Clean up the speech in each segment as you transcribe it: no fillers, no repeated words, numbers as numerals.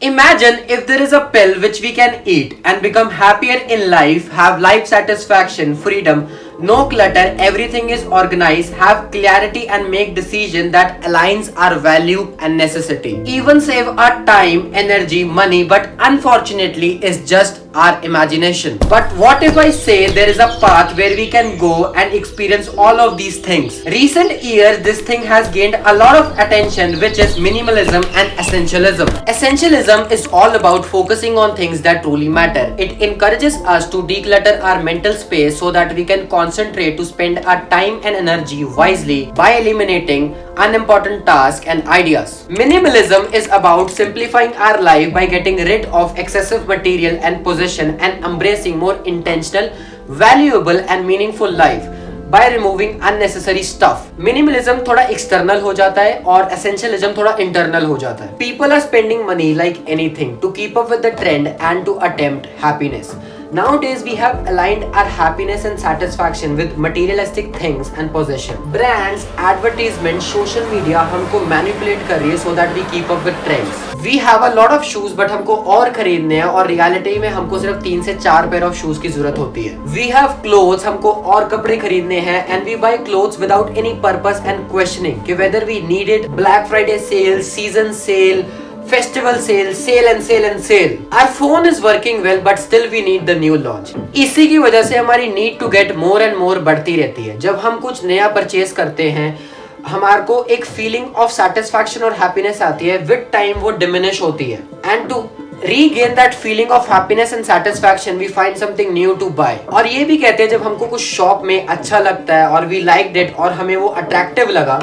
Imagine if there is a pill which we can eat and become happier in life, have life satisfaction, freedom, no clutter, everything is organized, have clarity and make decision that aligns our value and necessity. Even save our time, energy, money, but unfortunately is just our imagination. But what if I say there is a path where we can go and experience all of these things? Recent years this thing has gained a lot of attention, which is minimalism and essentialism. Essentialism is all about focusing on things that truly matter. It encourages us to declutter our mental space so that we can concentrate to spend our time and energy wisely by eliminating unimportant tasks and ideas. Minimalism is about simplifying our life by getting rid of excessive material and possession and embracing more intentional, valuable and meaningful life by removing unnecessary stuff. Minimalism थोड़ा external हो जाता है और essentialism थोड़ा internal हो जाता है. People are spending money like anything to keep up with the trend and to attempt happiness. Nowadays we have aligned our happiness and satisfaction with materialistic things and possession. Brands, advertisements, social media हमको manipulate कर रही है so that we keep up with trends. We have a lot of shoes but हमको और खरीदने हैं और reality में हमको सिर्फ 3 से 4 pair of shoes की जरूरत होती है. We have clothes, हमको और कपड़े खरीदने हैं and we buy clothes without any purpose and questioning कि whether we need it. Black Friday sale, season sale, festival sale, sale and sale and sale. Our phone is working well but still we need the new launch. इसी की वजह से हमारी need to get more and more बढ़ती रहती है. जब हम कुछ नया परचेज करते हैं हमारे को एक फीलिंग ऑफ सेटिस्फैक्शन और हैप्पीनेस आती है, विद टाइम वो डिमिनिश होती है and to regain that feeling of happiness and satisfaction we find something new to buy. और ये भी कहते हैं जब हमको कुछ शॉप में अच्छा लगता है और we liked it और हमें वो अट्रैक्टिव लगा,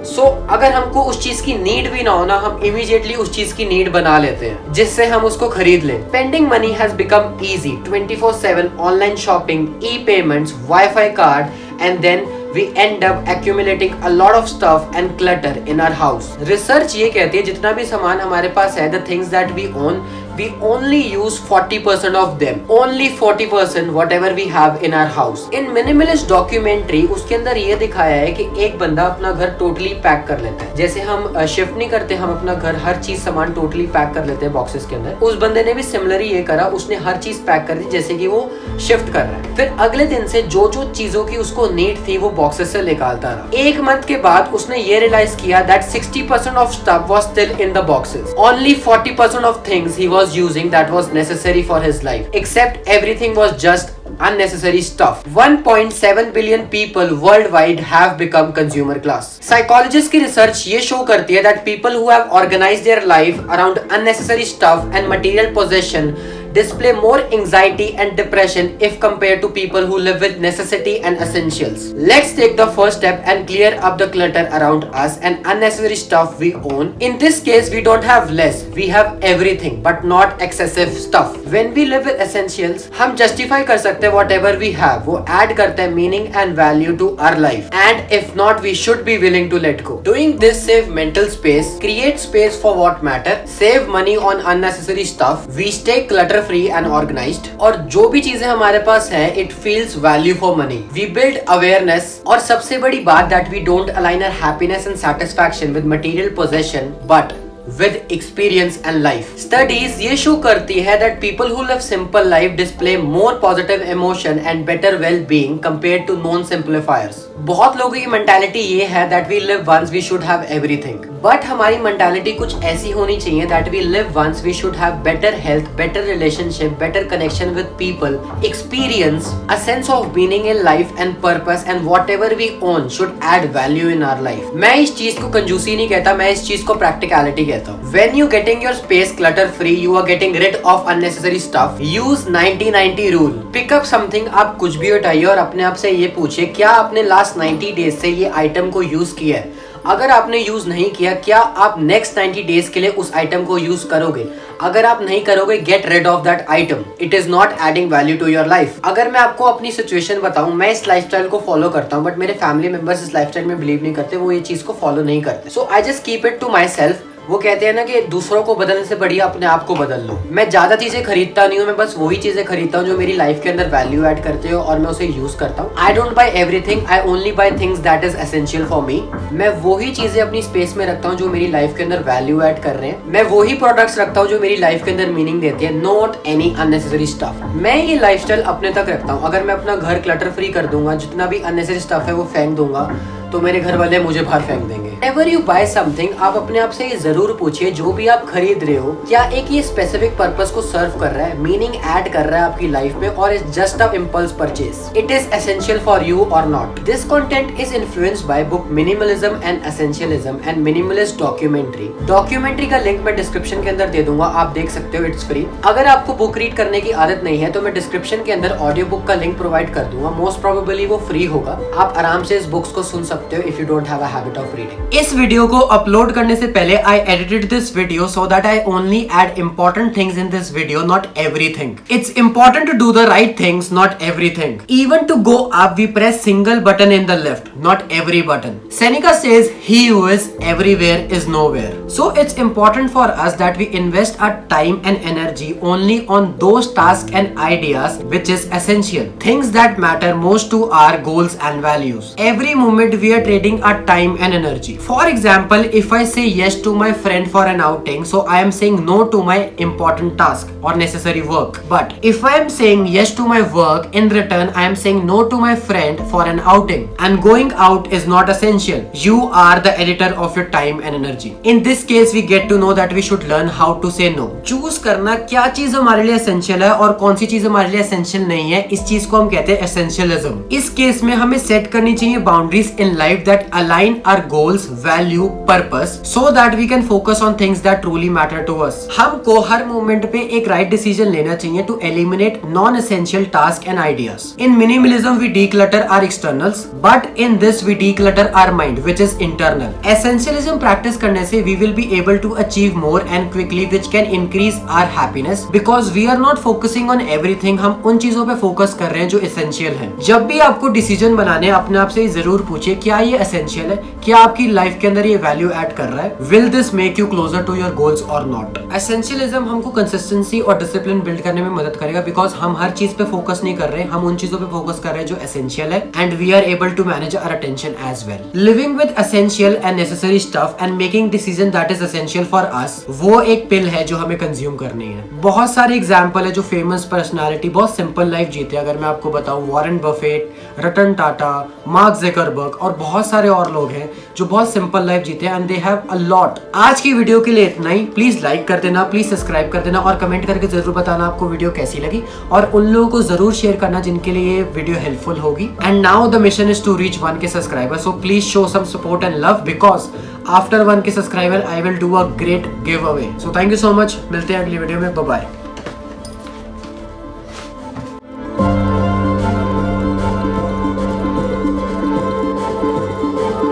सो अगर हमको उस चीज की नीड भी ना हो ना, हम इमीडिएटली उस चीज की नीड बना लेते हैं जिससे हम उसको खरीद लें. Spending money has become easy. 24/7 online shopping, e payments, wifi card and then we end up accumulating a lot of stuff and clutter in our house. Research ये कहती है जितना भी सामान हमारे पास है, the things that we own, we only use 40% of them. Only 40% whatever we have in our house. In minimalist documentary उसके अंदर ये दिखाया है कि एक बंदा अपना घर टोटली पैक कर लेता है. जैसे हम शिफ्ट नहीं करते, हम अपना घर हर चीज सामान टोटली पैक कर लेते हैं बॉक्सेस के अंदर. उस बंदे ने भी सिमिलरली ये करा, उसने हर चीज पैक कर दी जैसे कि वो शिफ्ट कर रहा है. फिर अगले दिन से जो जो चीजों की उसको नीड थी वो बॉक्सेस से निकालता रहा. एक मंथ के बाद उसने ये रियलाइज किया that 60% of stuff was still in the boxes. Only 40% of things he was using that was necessary for his life. Except everything was just unnecessary stuff. 1.7 billion people worldwide have become consumer class. Psychologists की research ये show करती है that people who have organized their life around unnecessary stuff and material possession display more anxiety and depression if compared to people who live with necessity and essentials. Let's take the first step and clear up the clutter around us and unnecessary stuff we own. In this case, we don't have less, we have everything but not excessive stuff. When we live with essentials, हम justify कर सकते हैं whatever we have. वो add करते हैं meaning and value to our life. And if not, we should be willing to let go. Doing this save mental space, create space for what matter, save money on unnecessary stuff, we stay clutter free and organised और जो भी चीजें हमारे पास है it feels value for money. We build awareness और सबसे बड़ी बात that we don't align our happiness and satisfaction with material possession but with experience and life. Studies ये show करती है that people who live simple life display more positive emotion and better well-being compared to non-simplifiers. बहुत लोगों की mentality ये है that we live once we should have everything. But हमारी mentality कुछ ऐसी होनी चाहिए that we live once we should have better health, better relationship, better connection with people, experience, a sense of meaning in life and purpose and whatever we own should add value in our life. मैं इस चीज को कंजूसी नहीं कहता, मैं इस चीज को practicality कहता हूँ. When you getting your space clutter free, you are getting rid of unnecessary stuff. Use 90-90 rule. Pick up something. आप कुछ भी उठाइए और अपने आप से ये पूछिए क्या आपने लास्ट 90 डेज से ये आइटम को यूज किया है. अगर आपने यूज नहीं किया, क्या आप नेक्स्ट 90 डेज के लिए उस आइटम को यूज करोगे? अगर आप नहीं करोगे, get rid of that item. It is not adding value to your life. अगर मैं आपको अपनी सिचुएशन बताऊं, मैं इस लाइफस्टाइल को फॉलो करता हूं बट मेरे फैमिली मेंबर्स इस लाइफस्टाइल में बिलीव नहीं करते, वो ये चीज को फॉलो नहीं करते. So I just keep it to myself. वो कहते हैं ना कि दूसरों को बदलने से बढ़िया अपने आप को बदल लो। मैं ज्यादा चीजें खरीदता नहीं हूँ, मैं बस वही चीजें खरीदता हूँ जो मेरी लाइफ के अंदर वैल्यू ऐड करते हो और मैं उसे यूज करता हूँ। I don't buy everything, I only by things that is essential for me. मैं वही चीजें अपनी स्पेस में रखता हूँ जो मेरी लाइफ के अंदर वैल्यू ऐड कर रहे हैं। मैं वही प्रोडक्ट्स रखता हूँ जो मेरी लाइफ के अंदर मीनिंग देती है, नॉट एनी अननेसेसरी स्टफ। मैं ये लाइफस्टाइल अपने तक रखता हूँ। अगर मैं अपना घर क्लटर फ्री कर दूंगा, जितना भी अननेसेसरी स्टफ है वो फेंक दूंगा, तो मेरे घर वाले मुझे बाहर फेंक देंगे। एवर यू बाय समथिंग, आप अपने आप से ये जरूर पूछिए जो भी आप खरीद रहे हो क्या एक ये स्पेसिफिक पर्पस को सर्व कर रहा है, मीनिंग ऐड कर रहा है आपकी लाइफ में, और is just a impulse purchase, it is essential for you और not. This content is influenced by book minimalism and essentialism and minimalist documentary. Documentary का लिंक मैं डिस्क्रिप्शन के अंदर दे दूंगा, आप देख सकते हो, इट्स फ्री। अगर आपको बुक रीड करने की आदत नहीं है तो मैं डिस्क्रिप्शन के अंदर ऑडियो बुक का लिंक प्रोवाइड कर दूंगा, मोस्ट प्रोबेबली वो फ्री होगा, आप आराम से इस बुक्स को सुन सकते हो if you don't have a habit of reading. इस वीडियो को अपलोड करने से पहले I edited this video so that I only add important things in this video, not everything. It's important to do the right things, not everything. Even to go up, we press single button in the left, not every button. Seneca says, "He who is everywhere is nowhere." So it's important for us that we invest our time and energy only on those tasks and ideas which is essential, things that matter most to our goals and values. Every moment we are trading our time and energy. For example, if I say yes to my friend for an outing, so I am saying no to my important task or necessary work. But if I am saying yes to my work, in return I am saying no to my friend for an outing. And going out is not essential. You are the editor of your time and energy. In this case, we get to know that we should learn how to say no. Choose करना क्या चीज हमारे लिए essential है और कौन सी चीज हमारे लिए essential नहीं है, इस चीज को हम कहते हैं essentialism. इस केस में हमें सेट करनी चाहिए boundaries in life that align our goals, value, purpose, so that we can focus on things that truly matter to us. हमको हर मोमेंट पे एक right decision लेना चाहिए to eliminate non-essential tasks and ideas. In minimalism, we declutter our externals, but in this we declutter our mind, which is internal. Essentialism practice करने से we will be able to achieve more and quickly, which can increase our happiness because we are not focusing on everything. हम उन चीजों पे focus कर रहे हैं जो essential हैं. जब भी आपको डिसीजन बनाने अपने आप से जरूर पूछिए क्या ये essential है, क्या आपकी लाइफ के अंदर ये वैल्यू ऐड कर रहा है, will this make you closer to your goals or not. Essentialism हमको कंसिस्टेंसी और डिसिप्लिन बिल्ड करने में मदद करेगा बिकॉज हम हर चीज पे फोकस नहीं कर रहे, हम उन चीजों पे फोकस कर रहे हैं जो एसेंशियल है, and we are able to manage our attention as well. Living with essential and necessary stuff and making decision that is essential for us, वो एक पिल है जो हमें कंज्यूम करनी है। बहुत सारे एग्जाम्पल है जो फेमस पर्सनैलिटी बहुत सिंपल लाइफ जीते, अगर मैं आपको बताऊं, Warren Buffett, Ratan Tata, mark Zuckerberg और बहुत सारे और लोग हैं जो बहुत सिंपल लाइफ जीते हैं and they have a lot. आज की वीडियो के लिए इतना ही। प्लीज लाइक कर देना, प्लीज सब्सक्राइब कर देना और कमेंट करके जरूर बताना आपको वीडियो कैसी लगी, और उन लोगों को जरूर शेयर करना जिनके लिए ये वीडियो हेल्पफुल होगी। And now the mission is to reach 1K subscriber, so please show some support and love because after 1K subscriber I will do a great giveaway. So thank you so much, मिलते हैं अगली video में, bye bye.